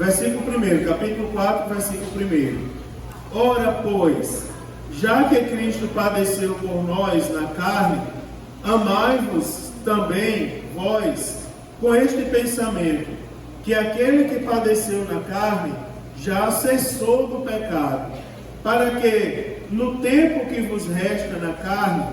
Versículo 1, capítulo 4, versículo 1. Ora, pois, já que Cristo padeceu por nós na carne, amai-vos também, vós, com este pensamento, que aquele que padeceu na carne já cessou do pecado, para que, no tempo que vos resta na carne,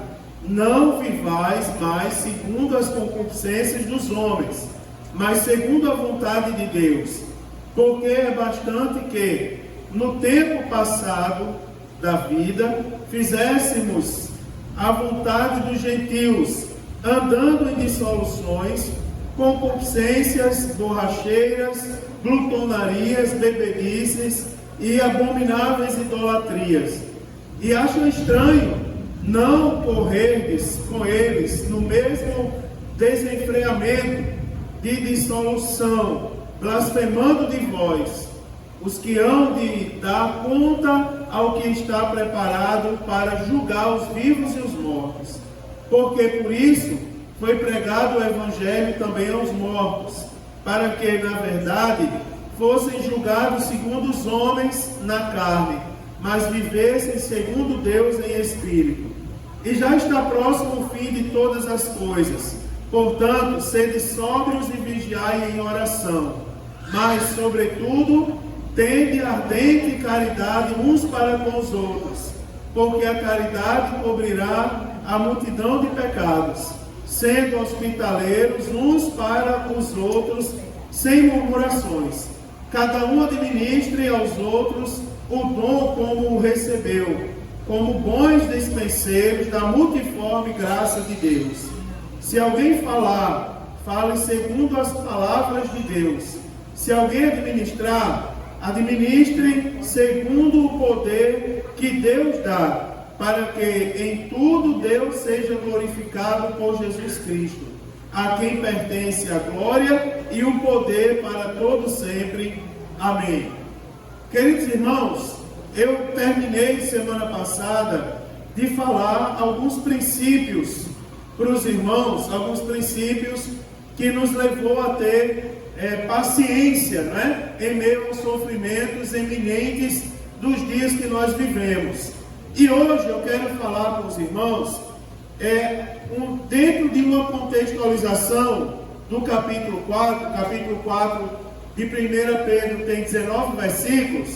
não vivais mais segundo as concupiscências dos homens, mas segundo a vontade de Deus. Porque é bastante que, no tempo passado da vida, fizéssemos a vontade dos gentios, andando em dissoluções, concupiscências, borracheiras, glutonarias, bebedices e abomináveis idolatrias. E acham estranho não correrdes com eles no mesmo desenfreamento de dissolução, blasfemando de vós, os que hão de dar conta ao que está preparado para julgar os vivos e os mortos. Porque por isso foi pregado o Evangelho também aos mortos, para que, na verdade, fossem julgados segundo os homens na carne, mas vivessem segundo Deus em espírito. E já está próximo o fim de todas as coisas. Portanto, sede sóbrios e vigiai em oração. Mas, sobretudo, tende ardente caridade uns para com os outros, porque a caridade cobrirá a multidão de pecados, sendo hospitaleiros uns para os outros, sem murmurações. Cada um administre aos outros o dom como o recebeu, como bons dispenseiros da multiforme graça de Deus. Se alguém falar, fale segundo as palavras de Deus. Se alguém administrar, administre segundo o poder que Deus dá, para que em tudo Deus seja glorificado por Jesus Cristo, a quem pertence a glória e o poder para todo sempre. Amém. Queridos irmãos, eu terminei semana passada de falar alguns princípios para os irmãos, alguns princípios que nos levou a ter paciência, né? Em meio aos sofrimentos eminentes dos dias que nós vivemos. E hoje eu quero falar com os irmãos dentro de uma contextualização do capítulo 4. Capítulo 4 de 1 Pedro tem 19 versículos,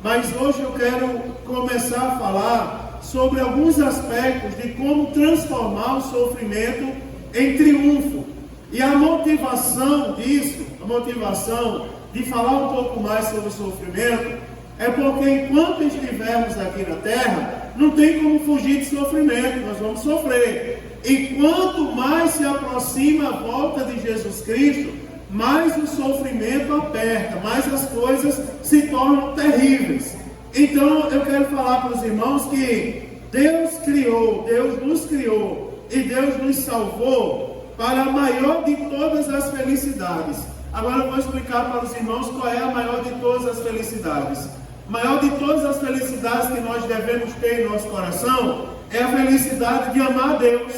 mas hoje eu quero começar a falar sobre alguns aspectos de como transformar o sofrimento em triunfo. E a motivação disso, a motivação de falar um pouco mais sobre o sofrimento, é porque enquanto estivermos aqui na terra, não tem como fugir de sofrimento, nós vamos sofrer. E quanto mais se aproxima a volta de Jesus Cristo, mais o sofrimento aperta, mais as coisas se tornam terríveis. Então eu quero falar para os irmãos que Deus criou, Deus nos criou e Deus nos salvou para a maior de todas as felicidades. Agora eu vou explicar para os irmãos qual é a maior de todas as felicidades. A maior de todas as felicidades que nós devemos ter em nosso coração é a felicidade de amar a Deus,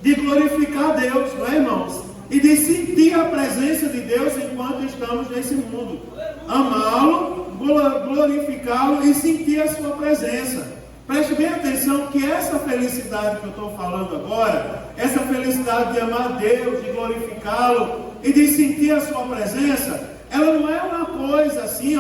de glorificar a Deus, não é, irmãos? E de sentir a presença de Deus enquanto estamos nesse mundo. Amá-lo, glorificá-lo e sentir a sua presença. Preste bem atenção que essa felicidade que eu estou falando agora, essa felicidade de amar a Deus, de glorificá-lo e de sentir a sua presença, ela não é uma coisa assim,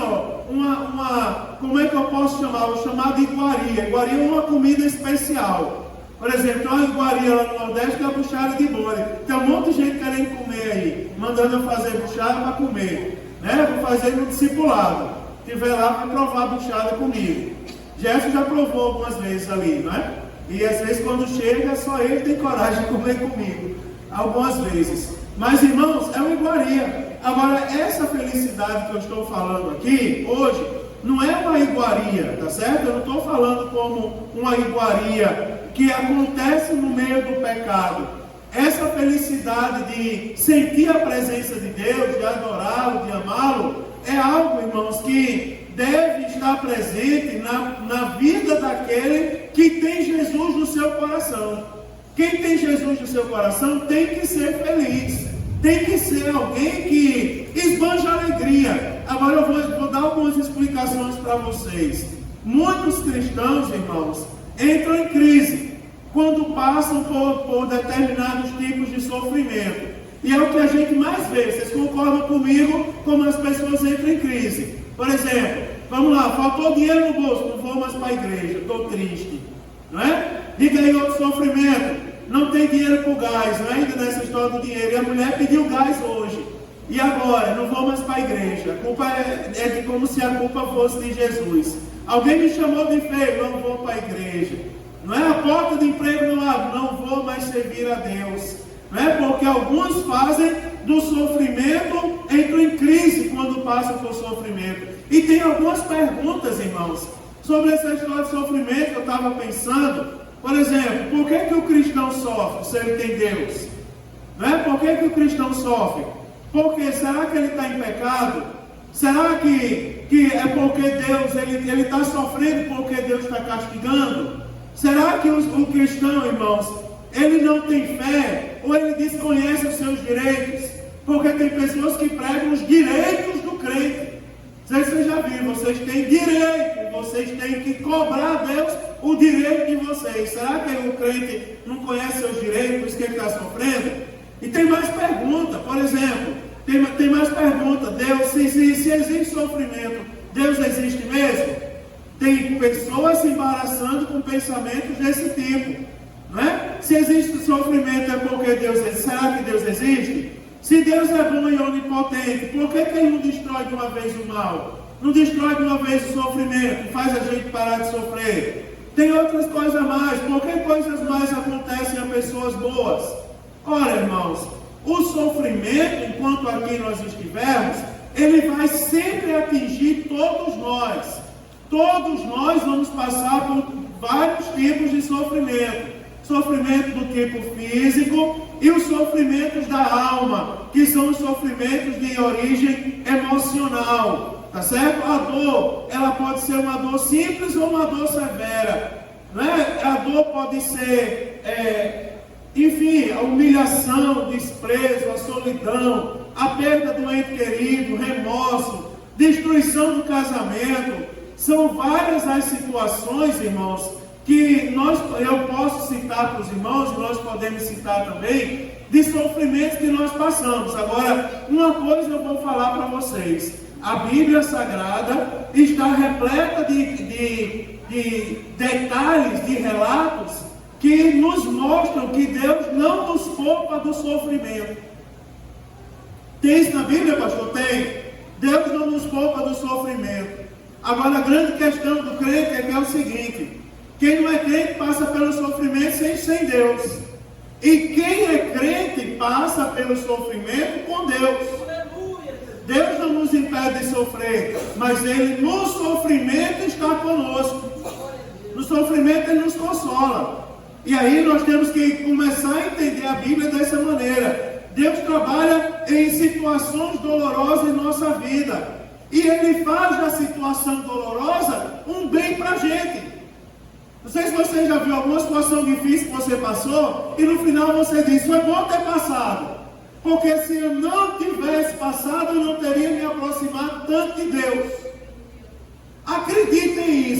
como é que eu posso chamar? Vou chamar de iguaria. Iguaria é uma comida especial. Por exemplo, uma iguaria lá no Nordeste é a buchada de boi. Tem um monte de gente querendo comer aí, mandando eu fazer buchada para comer. Né? Vou fazer no discipulado. Se tiver lá, vai provar a buchada comigo. Jefferson já provou algumas vezes ali, não é? E às vezes quando chega, só ele tem coragem de comer comigo. Algumas vezes. Mas irmãos, é uma iguaria. Agora, essa felicidade que eu estou falando aqui, hoje, não é uma iguaria, tá certo? Eu não estou falando como uma iguaria que acontece no meio do pecado. Essa felicidade de sentir a presença de Deus, de adorá-lo, de amá-lo, é algo, irmãos, que deve estar presente na vida daquele que tem Jesus no seu coração. Quem tem Jesus no seu coração tem que ser feliz. Tem que ser alguém que esbanja alegria. Agora eu vou dar algumas explicações para vocês. Muitos cristãos, irmãos, entram em crise quando passam por determinados tipos de sofrimento. E é o que a gente mais vê. Vocês concordam comigo como as pessoas entram em crise? Por exemplo, vamos lá, faltou dinheiro no bolso, não vou mais para a igreja, estou triste. Não é? Diga aí outro sofrimento. Não tem dinheiro para o gás, não é? Ainda nessa história do dinheiro. E a mulher pediu gás hoje. E agora? Não vou mais para a igreja. A culpa é de como se a culpa fosse de Jesus. Alguém me chamou de feio, não vou para a igreja. Não é? A porta de emprego não abre, não vou mais servir a Deus. Não é? Porque alguns fazem do sofrimento, entram em crise quando passam por sofrimento. E tem algumas perguntas, irmãos, sobre essa história de sofrimento que eu estava pensando. Por exemplo, por que o cristão sofre se ele tem Deus? Não é? Por que o cristão sofre? Porque será que ele está em pecado? Será que é porque Deus ele está sofrendo porque Deus está castigando? Será que o cristão, irmãos, ele não tem fé ou ele desconhece os seus direitos? Porque tem pessoas que pregam os direitos do crente. Não sei se vocês já viram, vocês têm direito, vocês têm que cobrar a Deus o direito de vocês. Será que o crente não conhece seus direitos, por isso que ele está sofrendo? E tem mais pergunta, por exemplo, tem mais pergunta. Deus, se existe sofrimento, Deus existe mesmo? Tem pessoas se embaraçando com pensamentos desse tipo, não é? Se existe sofrimento é porque Deus existe. Será que Deus existe? Se Deus é bom e onipotente, por que ele não destrói de uma vez o mal? Não destrói de uma vez o sofrimento, faz a gente parar de sofrer? Tem outras coisas mais. Por que coisas mais acontecem a pessoas boas? Ora, irmãos, o sofrimento, enquanto aqui nós estivermos, ele vai sempre atingir todos nós. Todos nós vamos passar por vários tipos de sofrimento. Sofrimento do tipo físico e os sofrimentos da alma, que são os sofrimentos de origem emocional. Tá certo? A dor, ela pode ser uma dor simples ou uma dor severa. Né? A dor pode ser, enfim, a humilhação, o desprezo, a solidão, a perda do ente querido, remorso, destruição do casamento. São várias as situações, irmãos, que eu posso citar para os irmãos, e nós podemos citar também, de sofrimentos que nós passamos. Agora, uma coisa eu vou falar para vocês. A Bíblia Sagrada está repleta de detalhes, de relatos, que nos mostram que Deus não nos poupa do sofrimento. Tem isso na Bíblia, pastor? Tem. Deus não nos poupa do sofrimento. Agora, a grande questão do crente é que é o seguinte: quem não é crente passa pelo sofrimento sem Deus. E quem é crente passa pelo sofrimento com Deus. Deus não nos impede de sofrer, mas Ele no sofrimento está conosco. No sofrimento Ele nos consola. E aí nós temos que começar a entender a Bíblia dessa maneira. Deus trabalha em situações dolorosas em nossa vida. E Ele faz da situação dolorosa um bem para a gente. Não sei se você já viu alguma situação difícil que você passou e no final você diz: foi bom ter passado. Porque se eu não tivesse passado, eu não teria me aproximado tanto de Deus. Acreditem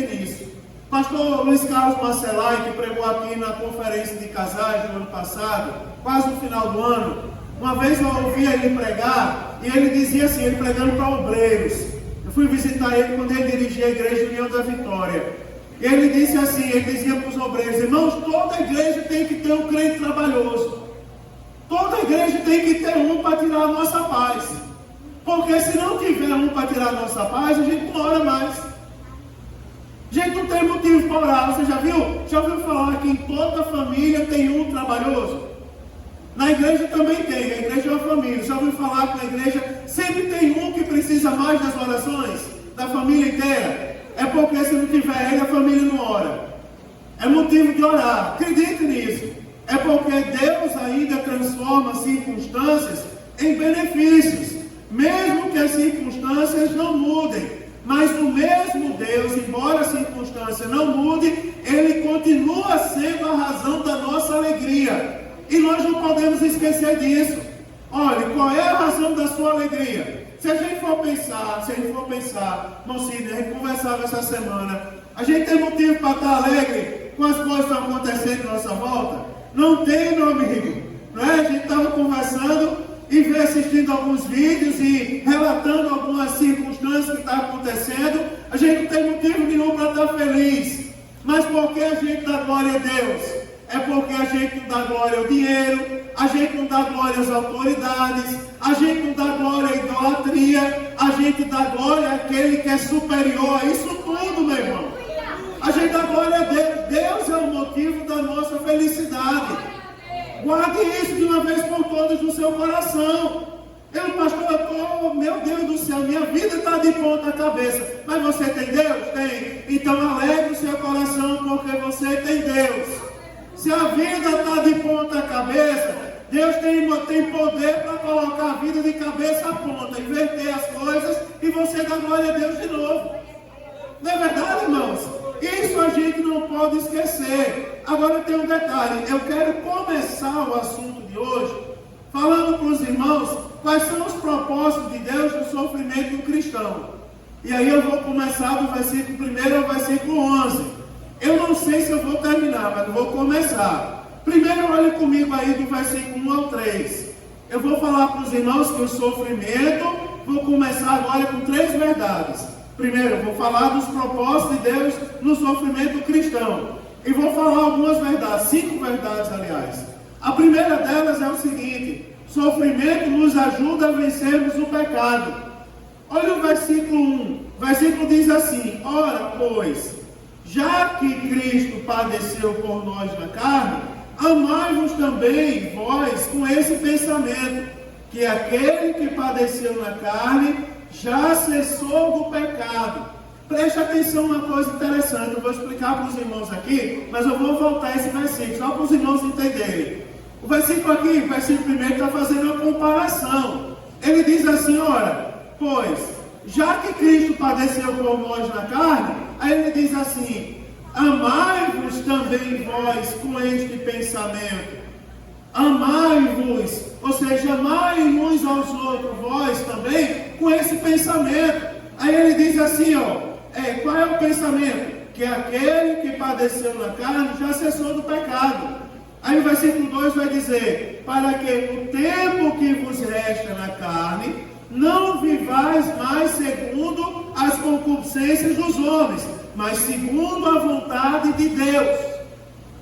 nisso. Pastor Luiz Carlos Marcelai, que pregou aqui na conferência de casais no ano passado, quase no final do ano, uma vez eu ouvi ele pregar, e ele dizia assim, ele pregando para obreiros. Eu fui visitar ele quando ele dirigia a igreja União da Vitória. E ele disse assim, ele dizia para os obreiros: irmãos, toda igreja tem que ter um crente trabalhoso. Toda igreja tem que ter um para tirar a nossa paz. Porque se não tiver um para tirar a nossa paz, a gente não ora mais. A gente não tem motivo para orar. Você já viu? Já ouviu falar que em toda família tem um trabalhoso? Na igreja também tem. A igreja é uma família. Já ouviu falar que na igreja sempre tem um que precisa mais das orações? Da família inteira? É porque se não tiver ele, a família não ora. É motivo de orar. Acredite nisso. É porque Deus ainda transforma circunstâncias em benefícios, mesmo que as circunstâncias não mudem. Mas o mesmo Deus, embora a circunstância não mude, Ele continua sendo a razão da nossa alegria. E nós não podemos esquecer disso. Olha, qual é a razão da sua alegria? Se a gente for pensar, irmão Sidney, a gente conversava essa semana, a gente tem motivo para estar alegre com as coisas que estão acontecendo à nossa volta? Não tem, meu amigo. Não é? A gente estava conversando e veio assistindo alguns vídeos e relatando algumas circunstâncias que estavam acontecendo. A gente não tem motivo nenhum para estar feliz. Mas por que a gente dá glória a Deus? É porque a gente não dá glória ao dinheiro, a gente não dá glória às autoridades, a gente não dá glória à idolatria, a gente dá glória àquele que é superior a isso tudo, meu irmão. A gente dá glória a Deus. Deus é o motivo da nossa felicidade. Guarde isso de uma vez por todas no seu coração. Pastor, meu Deus do céu, minha vida está de ponta cabeça. Mas você tem Deus? Tem. Então alegre o seu coração porque você tem Deus. Se a vida está de ponta cabeça, Deus tem poder para colocar a vida de cabeça a ponta, inverter as coisas e você dá glória a Deus de novo. Não é verdade, irmãos? Isso a gente não pode esquecer. Agora tem um detalhe. Eu quero começar o assunto de hoje falando para os irmãos quais são os propósitos de Deus no sofrimento do cristão. E aí eu vou começar do versículo 1 ao versículo 11. Eu não sei se eu vou terminar, mas eu vou começar. Primeiro olhe comigo aí do versículo 1 ao 3. Eu vou falar para os irmãos que o sofrimento, vou começar agora com 3 verdades. Primeiro, eu vou falar dos propósitos de Deus no sofrimento cristão. E vou falar algumas verdades, 5 verdades, aliás. A primeira delas é o seguinte: sofrimento nos ajuda a vencermos o pecado. Olha o versículo 1. O versículo diz assim: ora, pois, já que Cristo padeceu por nós na carne, amai-vos também vós com esse pensamento, que aquele que padeceu na carne já cessou do pecado. Preste atenção uma coisa interessante. Eu vou explicar para os irmãos aqui, mas eu vou voltar a esse versículo, só para os irmãos entenderem. O versículo aqui, o versículo 1 está fazendo uma comparação. Ele diz assim: ora, pois, já que Cristo padeceu por nós na carne, aí ele diz assim: amai-vos também vós com este pensamento. Amai-vos, ou seja, amai uns aos outros, vós também, com esse pensamento. Aí ele diz assim, qual é o pensamento? Que aquele que padeceu na carne já cessou do pecado. Aí o versículo 2 vai dizer: para que o tempo que vos resta na carne, não vivais mais segundo as concupiscências dos homens, mas segundo a vontade de Deus.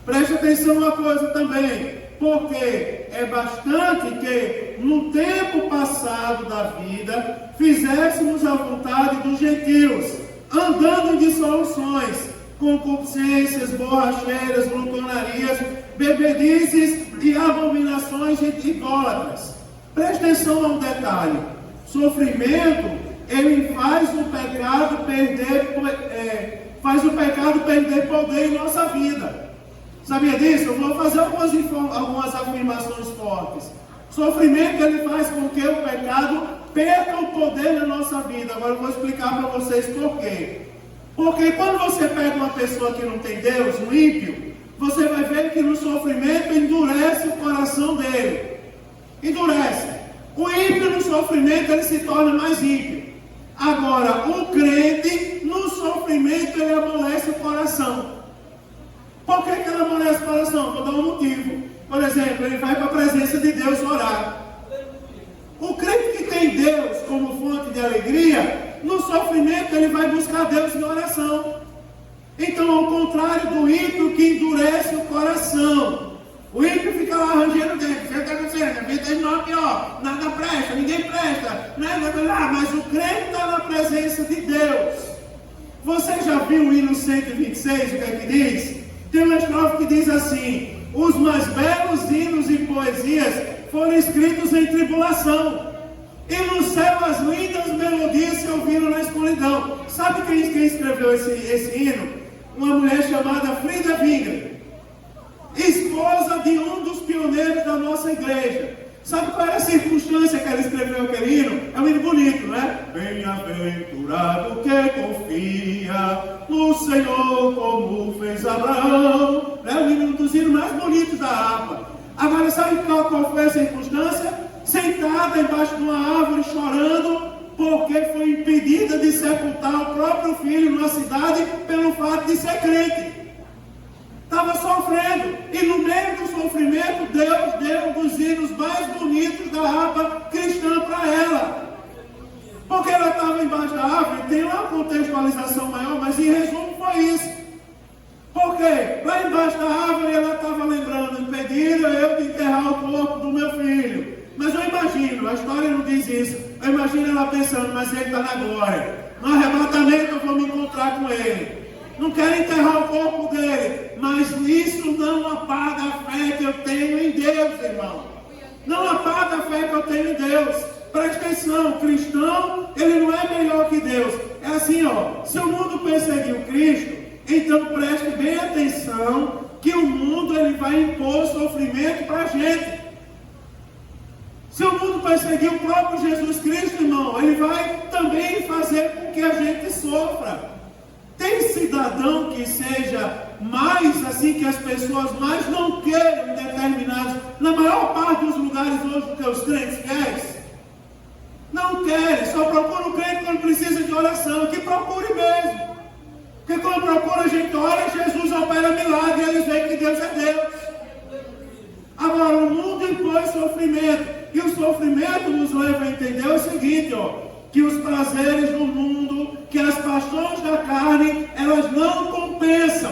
Preste atenção uma coisa também, porque é bastante que no tempo passado da vida fizéssemos a vontade dos gentios, andando em dissoluções, concupiscências, borracheiras, glutonarias, bebedices e abominações de idólatras. Preste atenção a um detalhe: sofrimento, ele faz o pecado perder poder em nossa vida. Sabia disso? Eu vou fazer algumas afirmações fortes. Sofrimento, ele faz com que o pecado perca o poder na nossa vida. Agora eu vou explicar para vocês por quê. Porque quando você pega uma pessoa que não tem Deus, um ímpio, você vai ver que no sofrimento endurece o coração dele. Endurece. O ímpio no sofrimento, ele se torna mais ímpio. Agora, o crente no sofrimento, ele amolece o coração. Por que ele amolece o coração? Vou dar um motivo. Por exemplo, ele vai para a presença de Deus orar. O crente que tem Deus como fonte de alegria, no sofrimento ele vai buscar Deus em oração. Então, ao contrário do ímpio que endurece o coração, o ímpio fica lá arranjando dentro: o que está acontecendo? A vida é não pior, nada presta, ninguém presta, mas o crente está na presença de Deus. Você já viu o hino 126, o que é que diz? Tem uma estrofe que diz assim: os mais belos hinos e poesias foram escritos em tribulação, e no céu as lindas melodias se ouviram na escuridão. Sabe quem escreveu esse hino? Uma mulher chamada Frida Wingren, esposa de um dos pioneiros da nossa igreja. Sabe qual é a circunstância que ela escreveu aquele hino? É um hino bonito, não é? Bem-aventurado que confia no Senhor, como fez Abraão. É um dos hinos mais bonitos da harpa. Agora, sabe qual foi a circunstância? Sentada embaixo de uma árvore, chorando, porque foi impedida de sepultar o próprio filho numa cidade pelo fato de ser crente. Estava sofrendo, e no meio do sofrimento, Deus deu um dos hinos mais bonitos da harpa cristã para ela. Porque ela estava embaixo da árvore, tem uma contextualização maior, mas em resumo foi isso. Porque lá embaixo da árvore ela estava lembrando, impediram eu de enterrar o corpo do meu filho. Mas eu imagino, a história não diz isso, eu imagino ela pensando, mas ele está na glória. No arrebatamento eu vou me encontrar com ele. Não quero enterrar o corpo dele, mas isso não apaga a fé que eu tenho em Deus, irmão. Não apaga a fé que eu tenho em Deus. Presta atenção, o cristão, ele não é melhor que Deus. É assim, ó, se o mundo perseguiu Cristo, então preste bem atenção que o mundo ele vai impor sofrimento para a gente. Se o mundo perseguir o próprio Jesus Cristo, irmão, ele vai também fazer com que a gente sofra. Tem cidadão que seja mais assim, que as pessoas mais não queiram em determinados, na maior parte dos lugares hoje do que os crentes querem? Não querem, só procuram o crente quando precisa de oração, que procure mesmo. Porque quando procura a gente ora, Jesus opera milagre e eles veem que Deus é Deus. Agora, o mundo impõe sofrimento. E o sofrimento nos leva a entender o seguinte, ó, que os prazeres do mundo, que as paixões da carne, elas não compensam.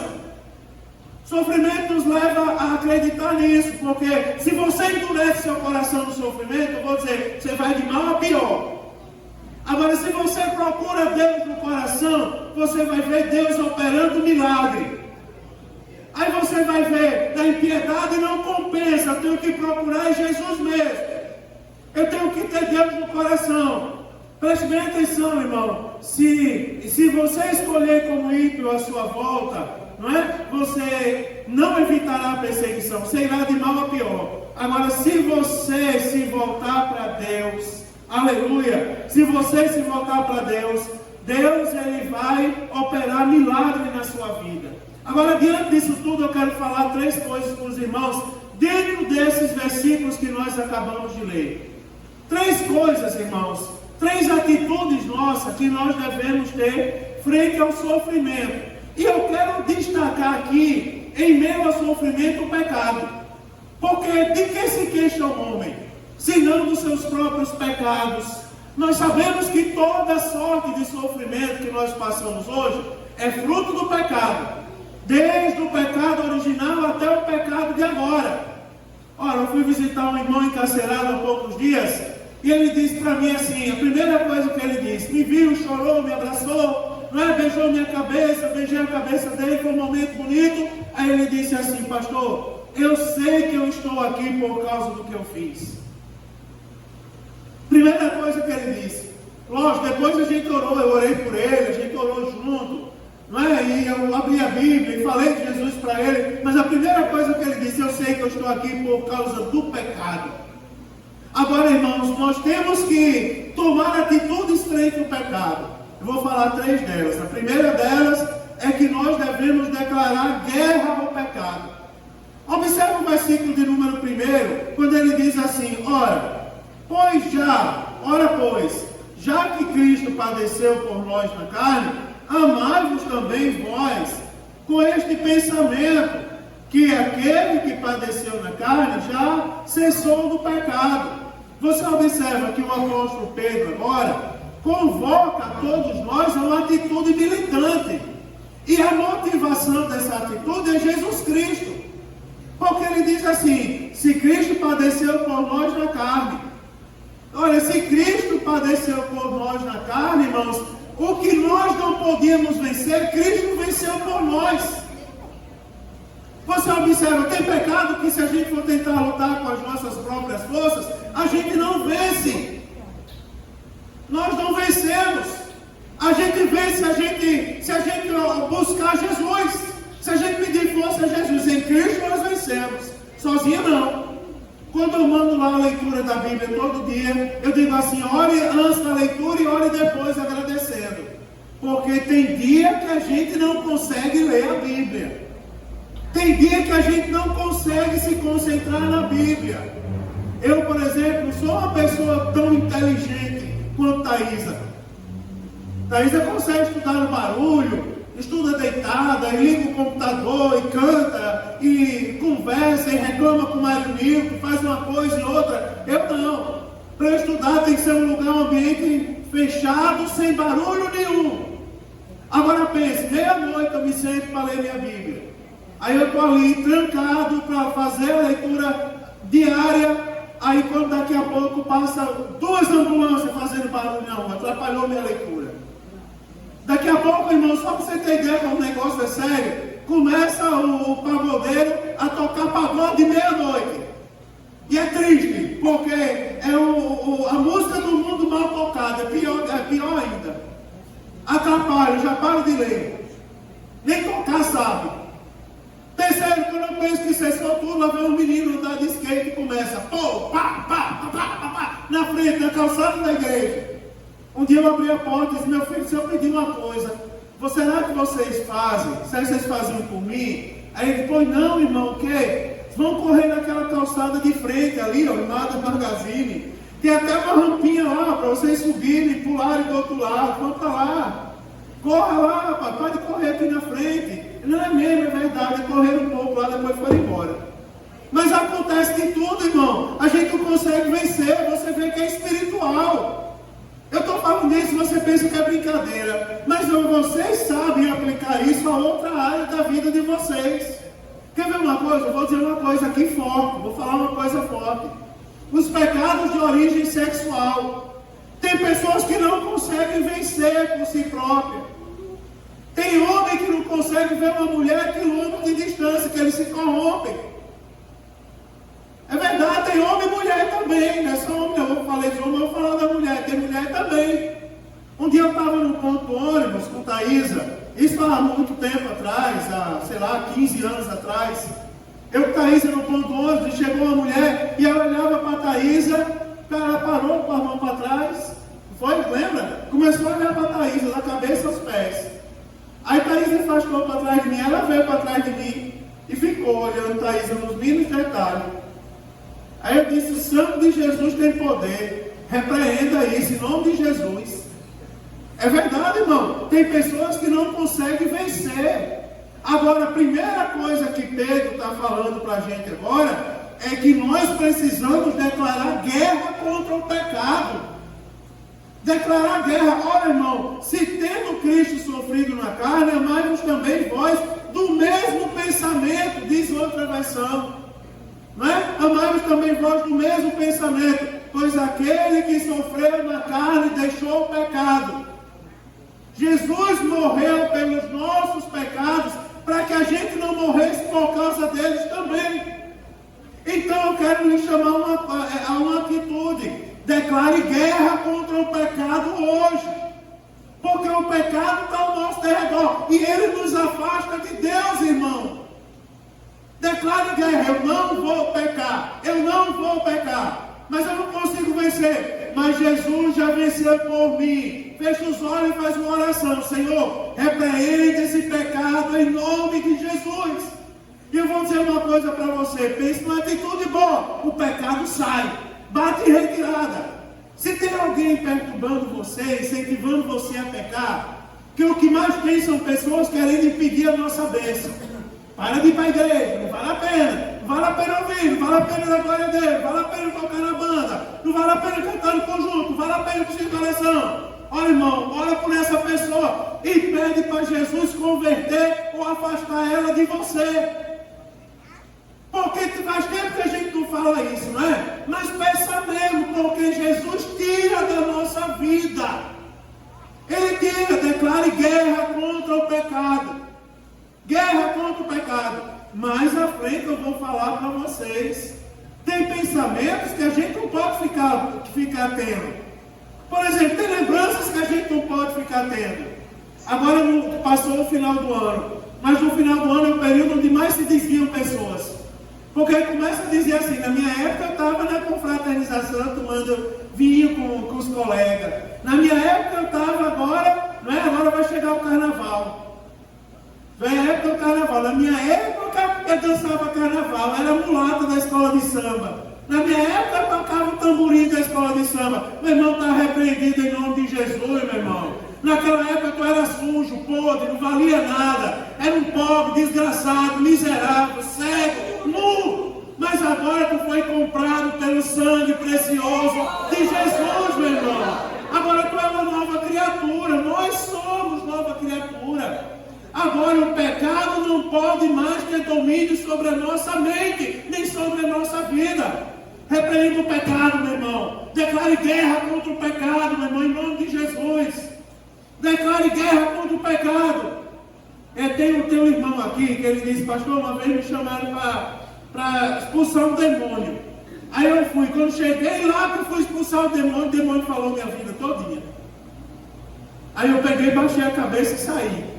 Sofrimento nos leva a acreditar nisso, porque se você endurece seu coração no sofrimento, eu vou dizer, você vai de mal a pior. Agora, se você procura Deus no coração, você vai ver Deus operando milagre. Aí você vai ver, da impiedade não compensa, eu tenho que procurar em Jesus mesmo. Eu tenho que ter Deus no coração. Preste bem atenção, irmão. Se você escolher como ímpio a sua volta, não é? Você não evitará a perseguição, você irá de mal a pior. Agora, se você se voltar para Deus, aleluia, se você se voltar para Deus, Deus ele vai operar milagre na sua vida. Agora, diante disso tudo, eu quero falar 3 coisas para os irmãos, dentro desses versículos que nós acabamos de ler. 3 coisas, irmãos, 3 atitudes nossas que nós devemos ter frente ao sofrimento. E eu quero destacar aqui, em meio ao sofrimento, o pecado. Porque de que se queixa o homem? Senão dos seus próprios pecados. Nós sabemos que toda sorte de sofrimento que nós passamos hoje é fruto do pecado. Desde o pecado original até o pecado de agora. Ora, eu fui visitar um irmão encarcerado há poucos dias, e ele disse para mim assim, a primeira coisa que ele disse, me viu, chorou, me abraçou, não é? Beijou minha cabeça, beijei a cabeça dele, foi um momento bonito. Aí ele disse assim, pastor, eu sei que eu estou aqui por causa do que eu fiz. Primeira coisa que ele disse. Lógico, depois a gente orou, eu orei por ele, a gente orou junto, não é? E eu abri a Bíblia e falei de Jesus para ele, mas a primeira coisa que ele disse, eu sei que eu estou aqui por causa do pecado. Agora, irmãos, nós temos que tomar atitudes frente ao pecado. Eu vou falar 3 delas. A primeira delas é que nós devemos declarar guerra ao pecado. Observe o versículo de número 1, quando ele diz assim, ora, pois, já que Cristo padeceu por nós na carne, amai-vos também vós, com este pensamento, que aquele que padeceu na carne já cessou do pecado. Você observa que o apóstolo Pedro agora convoca a todos nós a uma atitude militante. E a motivação dessa atitude é Jesus Cristo. Porque ele diz assim, se Cristo padeceu por nós na carne. Olha, se Cristo padeceu por nós na carne, irmãos, o que nós não podíamos vencer, Cristo venceu por nós. Você observa, tem pecado que se a gente for tentar lutar com as nossas próprias forças, a gente não vence. Nós não vencemos. A gente vence se a gente buscar Jesus. Se a gente pedir força a Jesus em Cristo, nós vencemos. Sozinho não. Quando eu mando lá a leitura da Bíblia todo dia, eu digo assim, ore antes da leitura e ore depois agradecendo. Porque tem dia que a gente não consegue ler a Bíblia. Tem dia que a gente não consegue se concentrar na Bíblia. Eu, por exemplo, sou uma pessoa tão inteligente quanto Thaisa. Thaisa consegue estudar no barulho, estuda deitada, e liga o computador, e canta, e conversa, e reclama com o marido Nilton, faz uma coisa e outra. Eu não. Para eu estudar tem que ser um lugar, um ambiente fechado, sem barulho nenhum. Agora pense, meia-noite eu me sento para ler minha Bíblia. Aí eu estou ali trancado para fazer a leitura diária. Aí quando daqui a pouco passa 2 ambulâncias fazendo barulho na rua, atrapalhou minha leitura. Daqui a pouco, irmão, só para você ter ideia que o negócio é sério, começa o pagodeiro a tocar pagode de meia-noite. E é triste, porque é a música do mundo mal tocada, é pior ainda. Atrapalha, já paro de ler. Nem tocar sabe. Terceiro, quando eu penso que vocês são tudo, lá vem um menino andar de skate e começa, pô, pá, pá, pá, pá, pá, na frente, na calçada da igreja. Um dia eu abri a porta e disse, meu filho, se eu pedir uma coisa, será que vocês fazem? Será que vocês faziam por mim? Aí ele disse, pois não, irmão, o quê? Vão correr naquela calçada de frente ali, ó, Imada Magazine. Tem até uma rampinha lá para vocês subirem e pularem do outro lado. Vão para lá. Corra lá, rapaz, pode correr aqui na frente. Não é mesmo, é verdade, correram um pouco lá, depois foram embora. Mas acontece que tudo, irmão, a gente não consegue vencer, você vê que é espiritual. Eu estou falando isso, você pensa que é brincadeira, mas vocês sabem aplicar isso a outra área da vida de vocês. Quer ver uma coisa? Eu vou dizer uma coisa aqui forte, vou falar uma coisa forte. Os pecados de origem sexual. Tem pessoas que não conseguem vencer por si próprias. Tem homem que não consegue ver uma mulher quilômetros de distância, que eles se corrompem. É verdade, tem homem e mulher também, não é só homem, eu falei de homem, eu vou falar da mulher, tem mulher também. Um dia eu estava no ponto ônibus com Thaisa, isso há muito tempo atrás, há, sei lá, 15 anos atrás. Eu com Thaisa no ponto ônibus, e chegou uma mulher, e ela olhava para a Thaisa, ela parou com a mão para trás, foi, lembra? Começou a olhar para a Thaisa, da cabeça aos pés. Aí Thaisa afastou para trás de mim, ela veio para trás de mim, e ficou olhando Thaisa nos mínimos detalhes. Aí eu disse, o sangue de Jesus tem poder, repreenda isso em nome de Jesus. É verdade, irmão, tem pessoas que não conseguem vencer. Agora, a primeira coisa que Pedro está falando para a gente agora, é que nós precisamos declarar guerra contra o pecado. Declarar guerra, olha irmão, se tendo Cristo sofrido na carne, amai-vos também vós do mesmo pensamento, diz outra versão. Não é? Amai-vos também vós do mesmo pensamento, pois aquele que sofreu na carne deixou o pecado. Jesus morreu pelos nossos pecados, para que a gente não morresse por causa deles também. Então eu quero lhe chamar a uma atitude. Declare guerra contra o pecado hoje. Porque o pecado está ao nosso derredor, e ele nos afasta de Deus, irmão. Declare guerra, eu não vou pecar, mas eu não consigo vencer, mas Jesus já venceu por mim. Fecha os olhos e faz uma oração, Senhor, repreende esse pecado em nome de Jesus. E eu vou dizer uma coisa para você, pense numa atitude boa, o pecado sai, bate em retirada. Se tem alguém perturbando você, incentivando você a pecar, que o que mais tem são pessoas querendo impedir a nossa bênção. Para de ir para a igreja, não vale a pena. Não vale a pena ouvir, não vale a pena dar glória a Deus, não vale a pena tocar na banda, não vale a pena cantar no conjunto, não vale a pena curtir de oração. Olha irmão, olha por essa pessoa e pede para Jesus converter ou afastar ela de você. Porque faz tempo que a gente não fala isso, não é? Mas pensa mesmo, porque Jesus tira da nossa vida. Ele tira, declare guerra contra o pecado. Guerra contra o pecado. Mais à frente eu vou falar para vocês. Tem pensamentos que a gente não pode ficar tendo. Por exemplo, tem lembranças que a gente não pode ficar tendo. Agora passou o final do ano. Mas no final do ano é o período onde mais se desviam pessoas. Porque começa a dizer assim, na minha época eu estava na confraternização tomando vinho com os colegas. Na minha época eu estava agora, não é? Agora vai chegar o carnaval. Vem a época do carnaval. Na minha época eu dançava carnaval, era mulata da escola de samba. Na minha época eu tocava o tamborim da escola de samba. Meu irmão está repreendido em nome de Jesus, meu irmão. Naquela época tu era sujo, podre, não valia nada. Era um pobre, desgraçado, miserável, cego, nu. Mas agora tu foi comprado pelo sangue precioso de Jesus, meu irmão. Agora tu é uma nova criatura. Nós somos nova criatura. Agora o pecado não pode mais ter domínio sobre a nossa mente, nem sobre a nossa vida. Repreenda o pecado, meu irmão. Declare guerra contra o pecado, meu irmão, em nome de Jesus. Declare guerra contra o pecado. Eu tenho um irmão aqui que ele disse: pastor, uma vez me chamaram para expulsar um demônio. Aí eu fui. Quando cheguei lá que eu fui expulsar o demônio falou minha vida todinha. Aí eu peguei, baixei a cabeça e saí.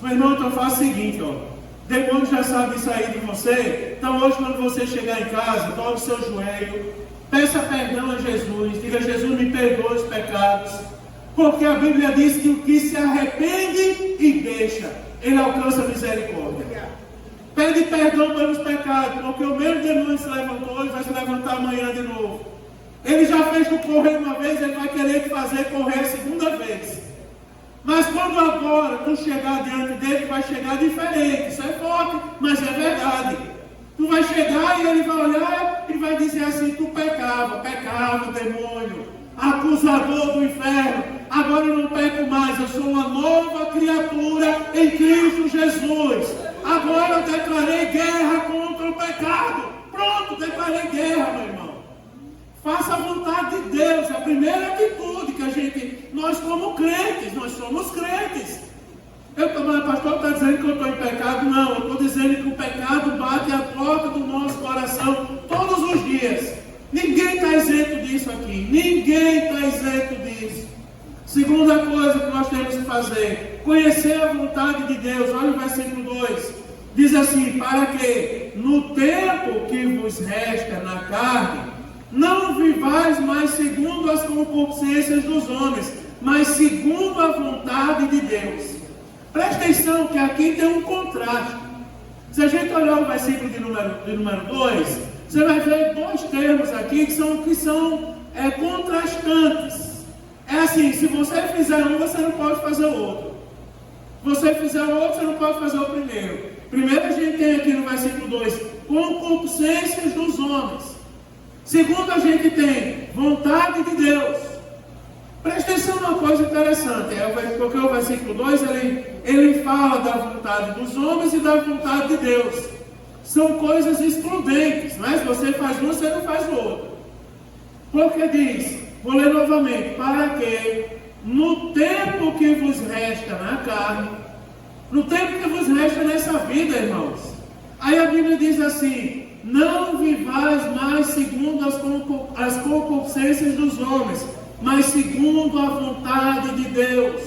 Meu irmão, então faça o seguinte, ó. Demônio já sabe sair de você. Então hoje, quando você chegar em casa, dobre o seu joelho, peça perdão a Jesus, diga: Jesus, me perdoa os pecados. Porque a Bíblia diz que o que se arrepende e deixa, ele alcança a misericórdia. Pede perdão pelos pecados, porque o mesmo demônio se levantou e vai se levantar amanhã de novo. Ele já fez tu correr uma vez, ele vai querer te fazer correr a segunda vez. Mas quando agora tu chegar diante dele, vai chegar diferente. Isso é forte, mas é verdade. Tu vai chegar e ele vai olhar e vai dizer assim: tu pecava, demônio, acusador do inferno. Agora eu não peco mais, eu sou uma nova criatura em Cristo Jesus. Agora eu declarei guerra contra o pecado. Pronto, declarei guerra, meu irmão. Faça a vontade de Deus, é a primeira atitude que nós como crentes, nós somos crentes. Mas pastor está dizendo que eu estou em pecado? Não, eu estou dizendo que o pecado bate a porta do nosso coração todos os dias. Ninguém está isento disso aqui, ninguém está isento disso. Segunda coisa que nós temos que fazer: conhecer a vontade de Deus. Olha o versículo 2, diz assim: para que no tempo que vos resta na carne, não vivais mais segundo as concupiscências dos homens, mas segundo a vontade de Deus. Presta atenção que aqui tem um contraste. Se a gente olhar o versículo de número 2, você vai ver dois termos aqui que são contrastantes. É assim: se você fizer um, você não pode fazer o outro. Se você fizer o outro, você não pode fazer o primeiro. Primeiro a gente tem aqui no versículo 2, concupiscências dos homens. Segundo, a gente tem vontade de Deus. Presta atenção numa coisa interessante, porque o versículo 2 ele fala da vontade dos homens e da vontade de Deus. São coisas excludentes, não é? Se você faz um, você não faz o outro. Porque diz, vou ler novamente: para que no tempo que vos resta na carne, no tempo que vos resta nessa vida, irmãos. Aí a Bíblia diz assim: não vivais mais segundo as concupiscências dos homens, mas segundo a vontade de Deus.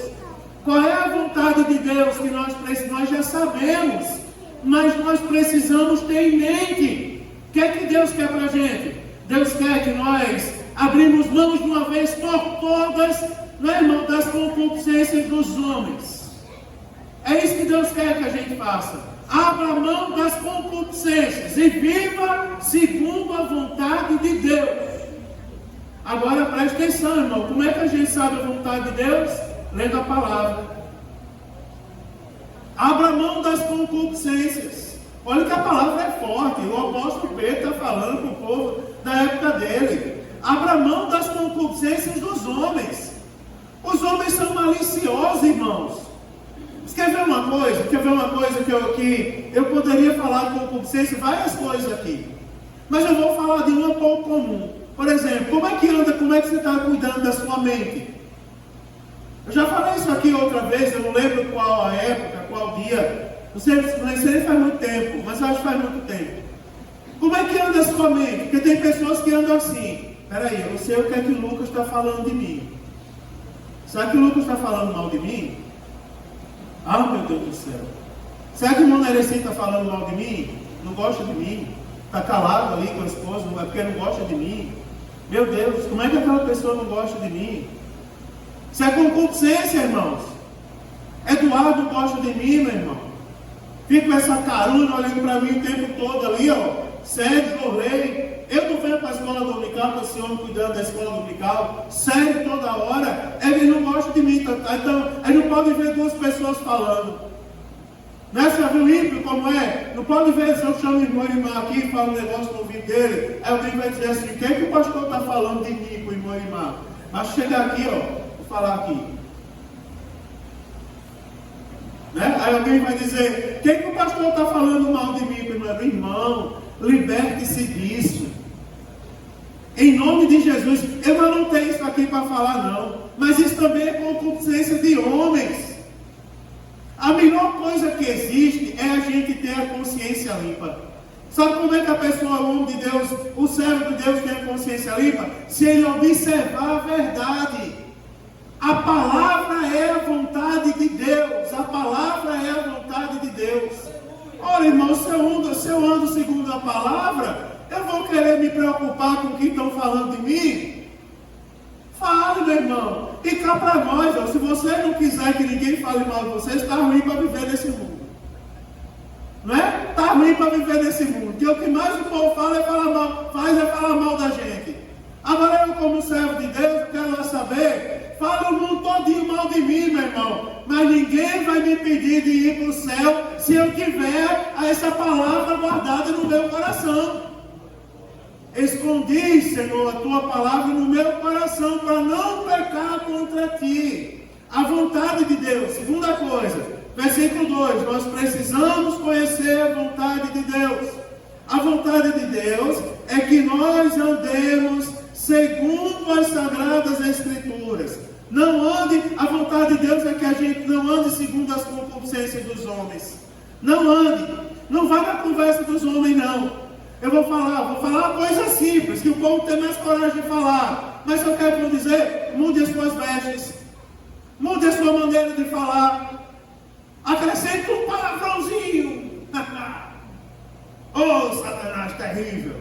Qual é a vontade de Deus que nós já sabemos, mas nós precisamos ter em mente? O que é que Deus quer para a gente? Deus quer que nós abrimos mãos de uma vez por todas, não é, irmão, das concupiscências dos homens. É isso que Deus quer que a gente faça. Abra mão das concupiscências e viva segundo a vontade de Deus. Agora preste atenção, irmão. Como é que a gente sabe a vontade de Deus? Lendo a palavra. Abra mão das concupiscências. Olha que a palavra é forte. O apóstolo Pedro está falando para o povo da época dele. Abra mão das concupiscências dos homens. Os homens são maliciosos, irmãos. Quer ver uma coisa? Que eu poderia falar com concupiscência, várias coisas aqui. Mas eu vou falar de uma pouco comum. Por exemplo, como é que você está cuidando da sua mente? Eu já falei isso aqui outra vez, eu não lembro qual a época, qual dia. Não sei faz muito tempo, mas acho que faz muito tempo. Como é que anda a sua mente? Porque tem pessoas que andam assim: peraí, eu não sei o que é que o Lucas está falando de mim. Será que o Lucas está falando mal de mim? Ah, meu Deus do céu. Será que o irmão Nerecinho está falando mal de mim? Não gosta de mim? Está calado ali com a esposa, é porque não gosta de mim? Meu Deus, como é que aquela pessoa não gosta de mim? Isso é concupiscência, irmãos. Eduardo não gosta de mim, meu irmão. Fica com essa caruna olhando para mim o tempo todo ali, ó. Sérgio, Orley. Eu não venho para escola dominical, com esse homem cuidando da escola dominical, sério toda hora, ele não gosta de mim, então ele não pode ver duas pessoas falando. Né? Você já viu o ímpio como é? Não pode ver se eu chamo o irmão e irmã aqui e falo um negócio no ouvido dele, aí alguém vai dizer assim, quem é que o pastor está falando de mim com o irmão e irmã? Mas chegar aqui, ó, vou falar aqui. Né? Aí alguém vai dizer, quem que o pastor está falando mal de mim, meu irmão? Liberte-se disso. Em nome de Jesus. Eu não tenho isso aqui para falar, não. Mas isso também é concupiscência de homens. A melhor coisa que existe é a gente ter a consciência limpa. Sabe como é que a pessoa, o homem de Deus, o servo de Deus tem a consciência limpa? Se ele observar a verdade. A palavra é a vontade de Deus. A palavra é a vontade de Deus. Ora, irmão, se eu ando segundo a palavra, eu vou querer me preocupar com o que estão falando de mim? Fale, meu irmão. E cá para nós, ó, se você não quiser que ninguém fale mal de você, está ruim para viver nesse mundo. Não é? Está ruim para viver nesse mundo. Porque o que mais o povo fala é falar mal da gente. Agora eu, como servo de Deus, quero lá saber, fala o mundo todinho mal de mim, meu irmão. Mas ninguém vai me pedir de ir para o céu se eu tiver essa palavra guardada no meu coração. Escondi, Senhor, a tua palavra no meu coração para não pecar contra ti. A vontade de Deus. Segunda coisa, versículo 2. Nós precisamos conhecer a vontade de Deus. A vontade de Deus é que nós andemos segundo as sagradas escrituras. Não ande, a vontade de Deus é que a gente não ande segundo as concupiscências dos homens. Não ande. Não vá na conversa dos homens, não. Eu vou falar uma coisa simples, que o povo tem mais coragem de falar. Mas eu quero dizer, mude as suas vestes. Mude a sua maneira de falar. Acrescente um palavrãozinho. Oh, Satanás terrível.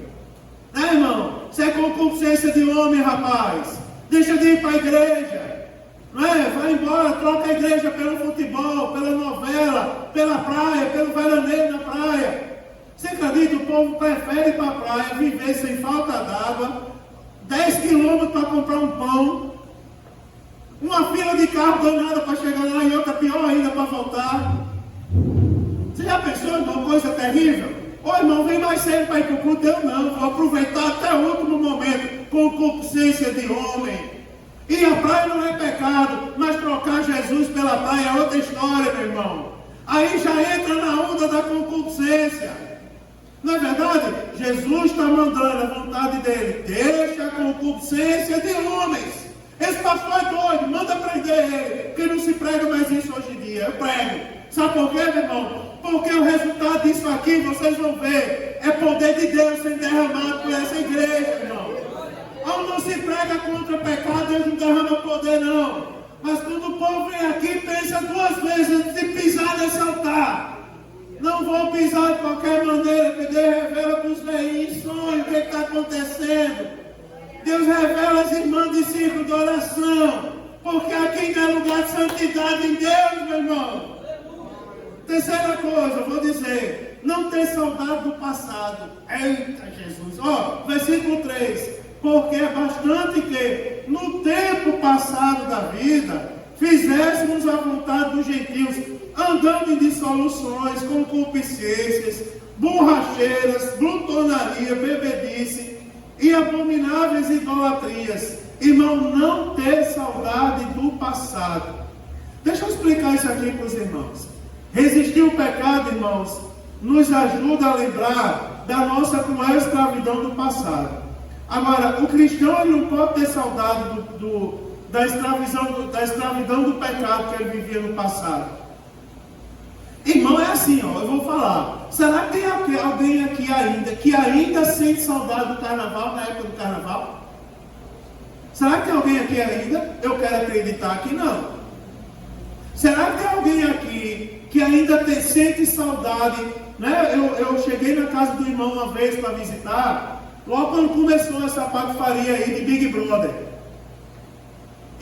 Né, irmão? Você é concupiscência de homem, rapaz. Deixa de ir para a igreja. Não é? Vai embora, troca a igreja pelo futebol, pela novela, pela praia, pelo veraneio na praia. Você acredita? O povo prefere ir para a praia, viver sem falta d'água, 10 quilômetros para comprar um pão, uma fila de carro danada para chegar lá e outra pior ainda para voltar. Você já pensou em uma coisa terrível? Ô irmão, vem mais cedo para ir para o culto. Eu não, vou aproveitar até o último momento, concupiscência de homem. E a praia não é pecado, mas trocar Jesus pela praia é outra história, meu irmão. Aí já entra na onda da concupiscência. Não é verdade? Jesus está mandando a vontade dele. Deixa a concupiscência de homens. Esse pastor é doido, manda prender ele. Porque não se prega mais isso hoje em dia. Eu prego. Sabe por quê, meu irmão? Porque o resultado disso aqui, vocês vão ver, é poder de Deus sendo derramado por essa igreja, irmão. Onde não se prega contra o pecado, Deus não derrama poder, não. Mas quando o povo vem aqui, pensa duas vezes antes de pisar nesse altar. Não vou pisar de qualquer maneira, porque Deus revela para os velhinhos em sonho o que está acontecendo. Deus revela as irmãs de círculo de oração, porque aqui não é lugar de santidade em Deus, meu irmão. Terceira coisa, eu vou dizer, não ter saudade do passado. Eita Jesus! Ó, versículo 3. Porque é bastante que, no tempo passado da vida, fizéssemos a vontade dos gentios, andando em dissoluções, concupiscências, borracheiras, glutonaria, bebedice e abomináveis idolatrias. Irmão, não ter saudade do passado. Deixa eu explicar isso aqui para os irmãos. Resistir o pecado, irmãos, nos ajuda a lembrar da nossa cruel escravidão do passado. Agora, o cristão ele não pode ter saudade da escravidão do pecado que ele vivia no passado. Irmão, é assim, ó, eu vou falar. Será que tem alguém aqui que ainda sente saudade do carnaval, na época do carnaval? Será que tem alguém aqui ainda? Eu quero acreditar que não. Será que tem alguém aqui que ainda sente saudade? Né? Eu cheguei na casa do irmão uma vez para visitar. Logo quando começou essa patifaria aí de Big Brother.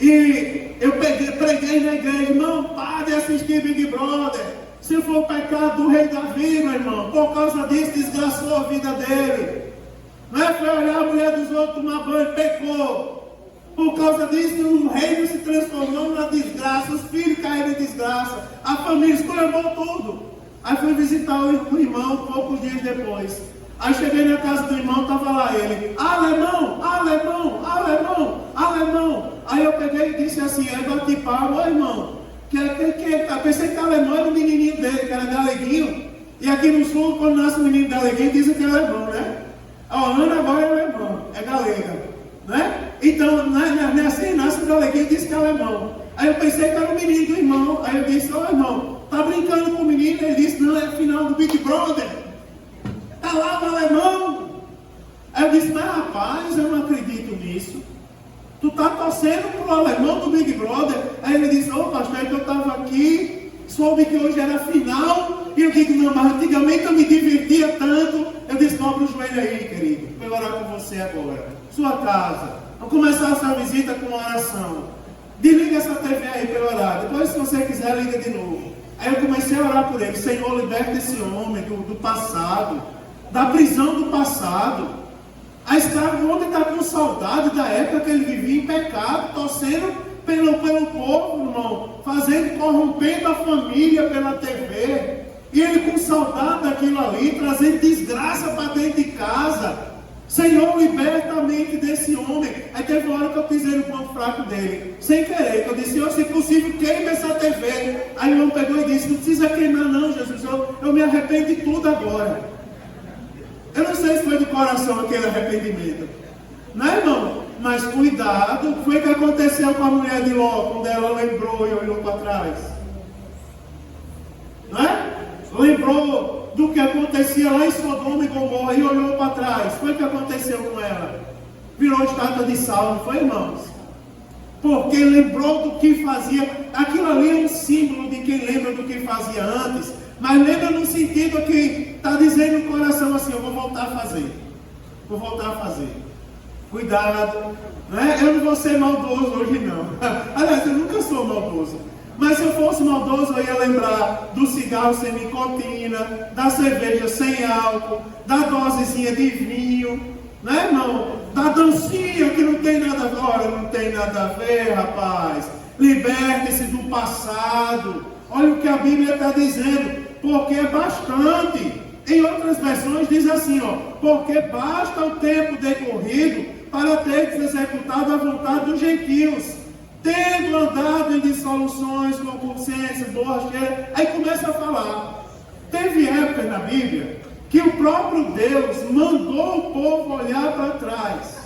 E eu preguei na igreja, irmão, pare de assistir Big Brother. Se for o pecado do rei Davi, meu irmão, por causa disso desgraçou a vida dele. Não é? Foi olhar a mulher dos outros tomar banho, pecou. Por causa disso, o reino se transformou na desgraça, os filhos caíram em desgraça, a família esculhambou tudo. Aí fui visitar o irmão poucos dias depois. Aí cheguei na casa do irmão, estava lá ele, alemão, alemão, alemão, alemão. Aí eu peguei e disse assim, aí bati palma, ô irmão, pensei que alemão era o menininho dele, que era galeguinho. E aqui no sul, quando nasce o menino galeguinho, dizem que é alemão, né? A Ana agora é alemão, é galega, né? Então, não é assim, nasce o galeguinho e diz que é alemão. Aí eu pensei que era o menino do irmão. Aí eu disse, ô irmão, tá brincando com o menino? Ele disse, não, é a final do Big Brother. Tá lá no alemão. Aí eu disse, mas rapaz, eu não acredito nisso. Tu tá torcendo pro alemão do Big Brother? Aí ele disse, ô pastor, é que eu estava aqui, soube que hoje era a final, e eu digo, não, mas antigamente eu me divertia tanto. Eu disse, dobra o joelho aí, querido, eu vou orar com você agora. Sua casa. Vamos começar essa visita com uma oração. Desliga essa TV aí para eu orar. Depois, se você quiser, liga de novo. Aí eu comecei a orar por ele. Senhor, liberta esse homem do passado, da prisão do passado. O homem está com saudade da época que ele vivia em pecado, torcendo pelo povo, irmão, corrompendo a família pela TV. E ele com saudade daquilo ali, trazendo desgraça para dentro de casa. Senhor, liberta a mente desse homem. Aí teve uma hora que eu pisei no ponto fraco dele, sem querer, que eu disse, Senhor, se possível, queime essa TV. Aí o irmão pegou e disse, não precisa queimar não, Jesus, eu me arrependo de tudo agora. Eu não sei se foi do coração aquele arrependimento, não é, irmão? Mas cuidado, foi o que aconteceu com a mulher de Ló, quando ela lembrou e olhou para trás, não é? Lembrou do que acontecia lá em Sodoma e Gomorra e olhou para trás. Foi o que aconteceu com ela. Virou estátua de sal, não foi, irmãos? Porque lembrou do que fazia. Aquilo ali é um símbolo de quem lembra do que fazia antes, mas lembra no sentido que está dizendo no coração assim, eu vou voltar a fazer. Vou voltar a fazer. Cuidado, né? Eu não vou ser maldoso hoje não. Aliás, eu nunca sou maldoso. Mas se eu fosse maldoso, eu ia lembrar do cigarro sem nicotina, da cerveja sem álcool, da dosezinha de vinho, né, irmão? Da dancinha que não tem nada agora, não tem nada a ver, rapaz. Liberte-se do passado. Olha o que a Bíblia está dizendo, porque é bastante. Em outras versões diz assim, ó, porque basta o tempo decorrido para teres executado a vontade dos gentios, tendo andado em dissoluções, concupiscências, borracheiras. Aí começa a falar. Teve épocas na Bíblia que o próprio Deus mandou o povo olhar para trás.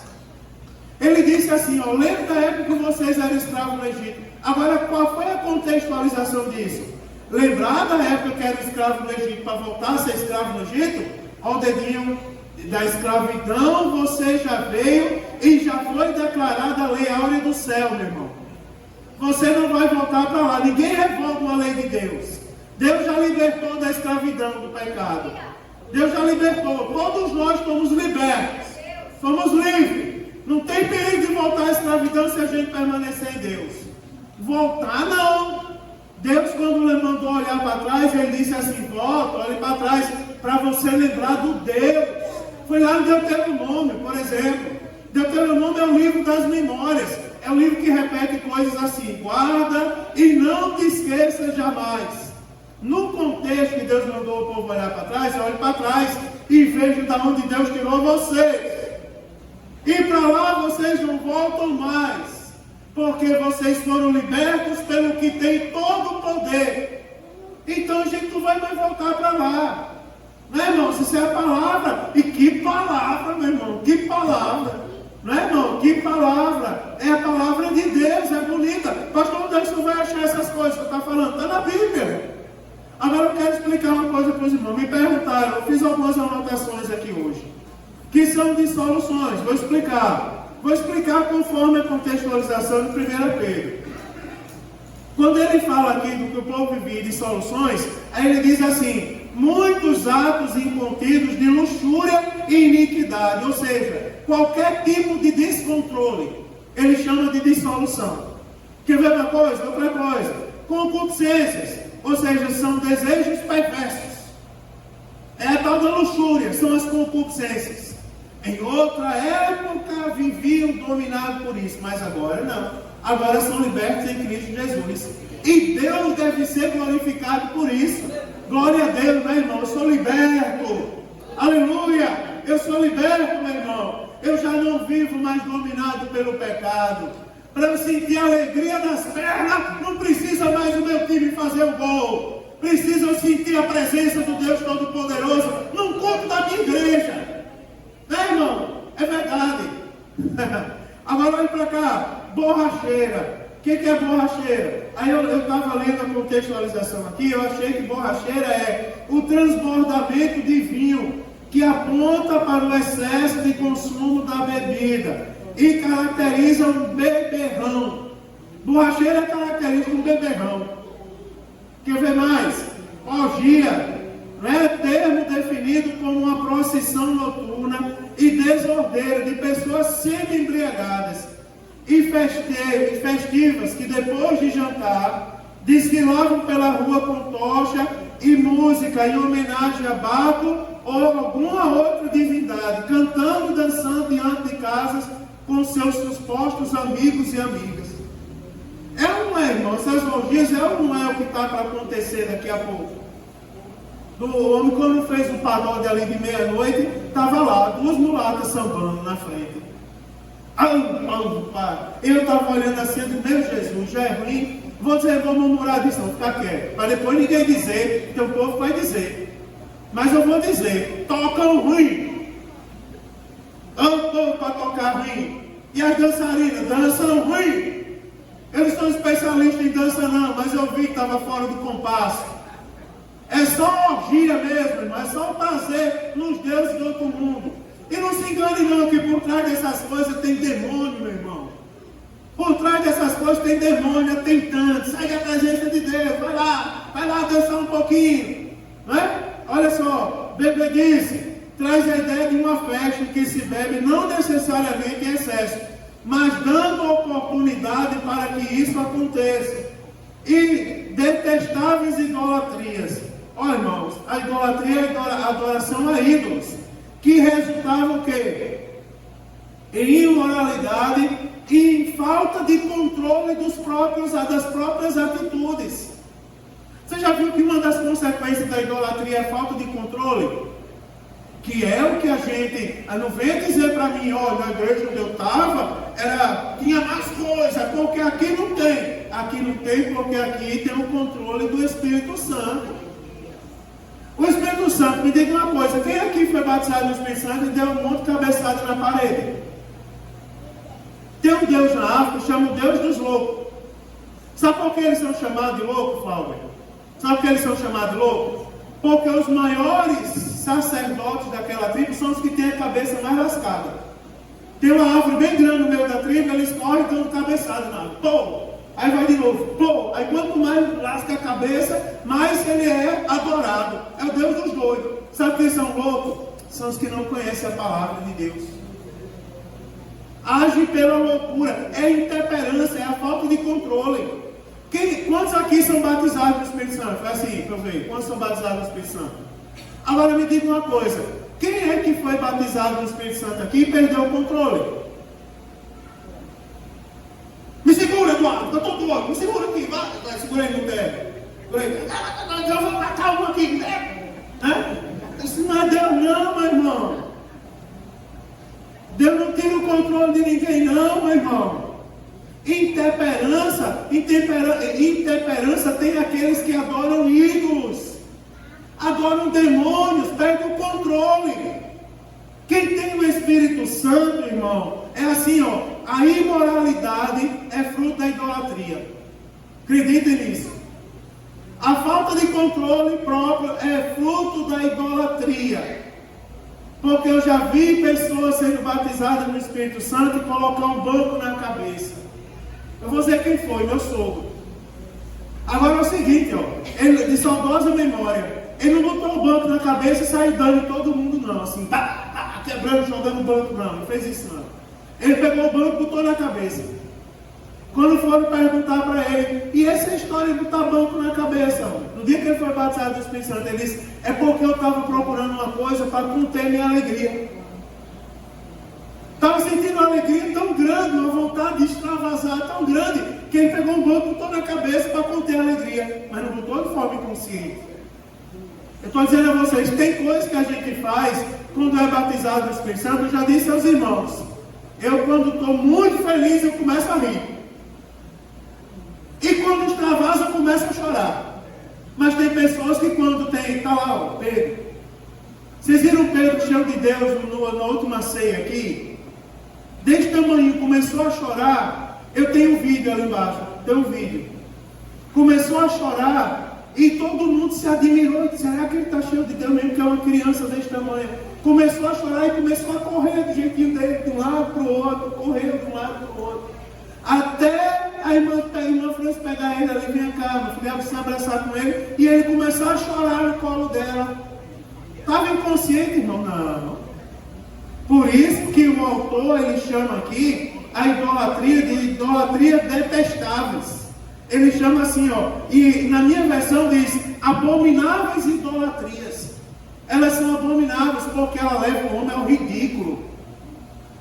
Ele disse assim, ó, lembra da época que vocês eram escravos no Egito. Agora, qual foi a contextualização disso? Lembrar da época que eram escravos no Egito para voltar a ser escravo no Egito? Ao dedinho da escravidão, você já veio e já foi declarada a lei áurea do céu, meu irmão. Você não vai voltar para lá. Ninguém revoga uma lei de Deus. Deus já libertou da escravidão, do pecado. Deus já libertou. Todos nós somos libertos. Somos livres. Não tem perigo de voltar à escravidão se a gente permanecer em Deus. Voltar não. Deus, quando lhe mandou olhar para trás, ele disse assim, volta, olhe para trás, para você lembrar do Deus. Foi lá em Deuteronômio, por exemplo. Deuteronômio é o livro das memórias. É um livro que repete coisas assim, guarda e não te esqueça jamais. No contexto que Deus mandou o povo olhar para trás, olhe para trás e veja de onde Deus tirou vocês. E para lá vocês não voltam mais, porque vocês foram libertos pelo que tem todo o poder. Então a gente não vai mais voltar para lá. Não é, irmão? Isso é a palavra. E que palavra, meu irmão? Que palavra. Não é, irmão? Que palavra? É a palavra de Deus, é bonita. Pastor, onde é que você vai achar essas coisas que eu estou falando? Está na Bíblia. Agora eu quero explicar uma coisa para os irmãos. Me perguntaram, eu fiz algumas anotações aqui hoje, que são dissoluções. Vou explicar. Vou explicar conforme a contextualização de 1 Pedro. Quando ele fala aqui do que o povo vivia de dissoluções, aí ele diz assim, muitos atos incontidos de luxúria e iniquidade, ou seja, qualquer tipo de descontrole, ele chama de dissolução. Quer ver uma coisa? Outra coisa, concupiscências, ou seja, são desejos perversos. É a tal da luxúria, são as concupiscências. Em outra época viviam dominados por isso, mas agora não. Agora são libertos em Cristo Jesus. E Deus deve ser glorificado por isso. Glória a Deus, meu irmão. Eu sou liberto. Aleluia. Eu sou liberto, meu irmão. Eu já não vivo mais dominado pelo pecado. Para eu sentir a alegria nas pernas, não precisa mais o meu time fazer o gol. Precisa eu sentir a presença do Deus Todo-Poderoso num culto da minha igreja. Né, irmão? É verdade. Agora olha para cá. Borracheira. O que é borracheira? Aí eu estava lendo a contextualização aqui. Eu achei que borracheira é o transbordamento de vinho que aponta para o excesso de consumo da bebida e caracteriza um beberrão. Borracheira caracteriza um beberrão. Quer ver mais? Orgia, né? Termo definido como uma procissão noturna e desordeira de pessoas semi-embriagadas e festivas que depois de jantar desfilavam pela rua com tocha e música em homenagem a Baco ou alguma outra divindade, cantando e dançando diante de casas com seus supostos amigos e amigas. É ou não é, irmão? Essas orgias é ou não é o que está para acontecer daqui a pouco? O homem, quando fez o pagode ali de meia-noite, estava lá, duas mulatas sambando na frente. Eu estava olhando assim, meu Jesus, já é ruim. Vou murmurar disso, não, ficar quieto. Para depois ninguém dizer, que o povo vai dizer. Mas eu vou dizer, tocam ruim. Amo povo para tocar ruim. E as dançarinas dançam ruim. Eu não sou especialista em dança não, mas eu vi que estava fora do compasso. É só orgia mesmo, irmão. É só prazer nos deuses do outro mundo. E não se engane não, que por trás dessas coisas tem demônio, meu irmão. Por trás dessas coisas tem demônio, é tentante. Sai da presença de Deus, vai lá dançar um pouquinho. Não é? Olha só, bebedice traz a ideia de uma festa que se bebe não necessariamente em excesso, mas dando oportunidade para que isso aconteça. E detestáveis idolatrias. Olha, irmãos, a idolatria é a adoração a ídolos, que resultava o quê? Em imoralidade e em falta de controle das próprias atitudes. Você já viu que uma das consequências da idolatria é a falta de controle? Que é o que a gente, não vem dizer para mim, olha, na igreja onde eu estava, tinha mais coisa, porque aqui não tem. Aqui não tem porque aqui tem o controle do Espírito Santo. O Espírito Santo, me diga uma coisa, quem aqui foi batizado no Espírito Santo e deu um monte de cabeçada na parede? Tem um Deus na África, chama o Deus dos loucos. Sabe por que eles são chamados de loucos, Paulo? Sabe por que eles são chamados de loucos? Porque os maiores sacerdotes daquela tribo são os que têm a cabeça mais lascada. Tem uma árvore bem grande no meio da tribo, eles correm dando cabeçada na árvore. Pô! Aí vai de novo. Pô! Aí quanto mais lasca a cabeça, mais ele é adorado. É o Deus dos doidos. Sabe quem são loucos? São os que não conhecem a palavra de Deus. Age pela loucura. É intemperança, é a falta de controle. Quantos aqui são batizados no Espírito Santo? Faz assim, para eu ver. Quantos são batizados no Espírito Santo? Agora me diga uma coisa. Quem é que foi batizado no Espírito Santo aqui e perdeu o controle? Me segura, Eduardo. Eu estou doido. Me segura aqui. Vai, segura aí no pé. Eu vou matar um aqui, né? Isso não é Deus não, meu irmão. Deus não tira o controle de ninguém não, meu irmão. Intemperança tem aqueles que adoram ídolos, adoram demônios, perdem o controle. Quem tem o Espírito Santo, irmão, é assim, ó, a imoralidade é fruto da idolatria. Acreditem nisso. A falta de controle próprio é fruto da idolatria. Porque eu já vi pessoas sendo batizadas no Espírito Santo e colocar um banco na cabeça. Eu vou dizer quem foi, meu sogro. Agora é o seguinte, ó, ele de saudosa memória, ele não botou o banco na cabeça e saiu dando em todo mundo não, assim, quebrando, jogando o banco não fez isso não. Ele pegou o banco e botou na cabeça. Quando foram perguntar para ele, e essa história de botar banco na cabeça, ó, no dia que ele foi batizado do Espírito Santo, ele disse, é porque eu estava procurando uma coisa para conter minha alegria. alegria tão grande, uma vontade de extravasar tão grande, que ele pegou um banco botou na cabeça para conter a alegria, mas não botou de forma inconsciente. Eu estou dizendo a vocês, tem coisas que a gente faz quando é batizado no Espírito Santo. Eu já disse aos irmãos, eu quando estou muito feliz, eu começo a rir. E quando extravasa, eu começo a chorar. Mas tem pessoas que quando está lá, ó, Pedro. Vocês viram Pedro cheio de Deus na última ceia aqui? Desse tamanho, começou a chorar. Eu tenho um vídeo ali embaixo, tem um vídeo. Começou a chorar e todo mundo se admirou. Será que ele está cheio de Deus mesmo, que é uma criança desse tamanho? Começou a chorar e começou a correr do jeitinho dele, de um lado para o outro, correu de um lado para o outro. Até a irmã França pegar ele ali, vem cá, meu filho, se abraçar com ele, e ele começou a chorar no colo dela. Estava inconsciente, irmão? Não. Por isso que o autor, ele chama aqui a idolatria de idolatria detestáveis. Ele chama assim, ó, e na minha versão diz, abomináveis idolatrias. Elas são abomináveis porque ela leva o homem ao ridículo.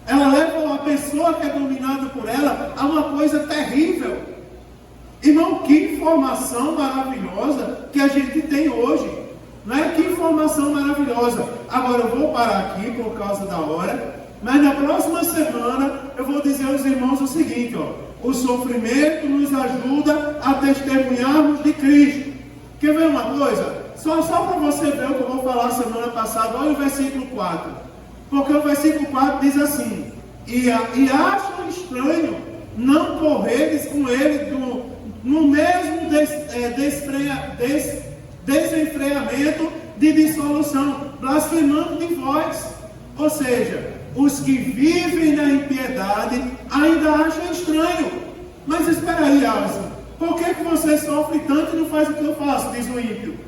Ela leva a pessoa que é dominada por ela a uma coisa terrível. Irmão, que informação maravilhosa que a gente tem hoje. Não é? Que informação maravilhosa. Agora eu vou parar aqui por causa da hora. Mas na próxima semana eu vou dizer aos irmãos o seguinte, ó. O sofrimento nos ajuda a testemunharmos de Cristo. Quer ver uma coisa? Só para você ver o que eu vou falar semana passada, olha o versículo 4. Porque o versículo 4 diz assim, e acham estranho não correres com ele no mesmo desenfreamento de dissolução, blasfemando de vós. Ou seja, os que vivem na impiedade ainda acham estranho. Mas espera aí, Alisson, por que você sofre tanto e não faz o que eu faço, diz o ímpio?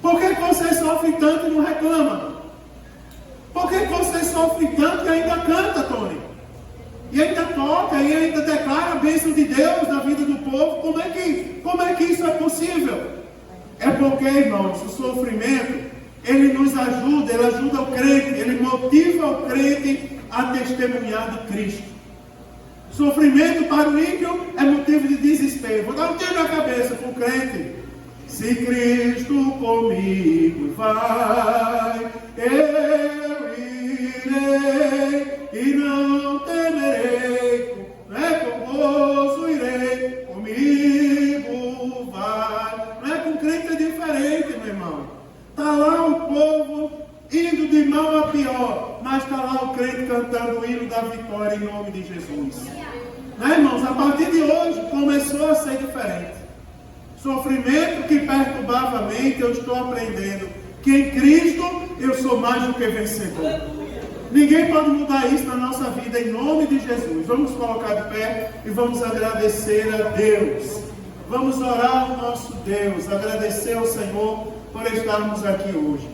Por que você sofre tanto e não reclama? Por que você sofre tanto e ainda canta, Tony? E ainda toca, e ainda declara a bênção de Deus na vida do povo? Como é que isso é possível? É porque, irmãos, o sofrimento, ele nos ajuda, ele ajuda o crente, ele motiva o crente a testemunhar de Cristo. Sofrimento para o ímpio é motivo de desespero. Vou dar um tiro na cabeça para o crente. Se Cristo comigo vai, eu irei e não temerei, com gozo irei, comigo vai. Não é? Com crente é diferente, meu irmão. Está lá o povo indo de mal a pior, mas está lá o crente cantando o hino da vitória em nome de Jesus. Não é, irmãos? A partir de hoje começou a ser diferente. Sofrimento que perturbava a mente, eu estou aprendendo que em Cristo eu sou mais do que vencedor. Ninguém pode mudar isso na nossa vida em nome de Jesus. Vamos colocar de pé e vamos agradecer a Deus. Vamos orar ao nosso Deus, agradecer ao Senhor por estarmos aqui hoje.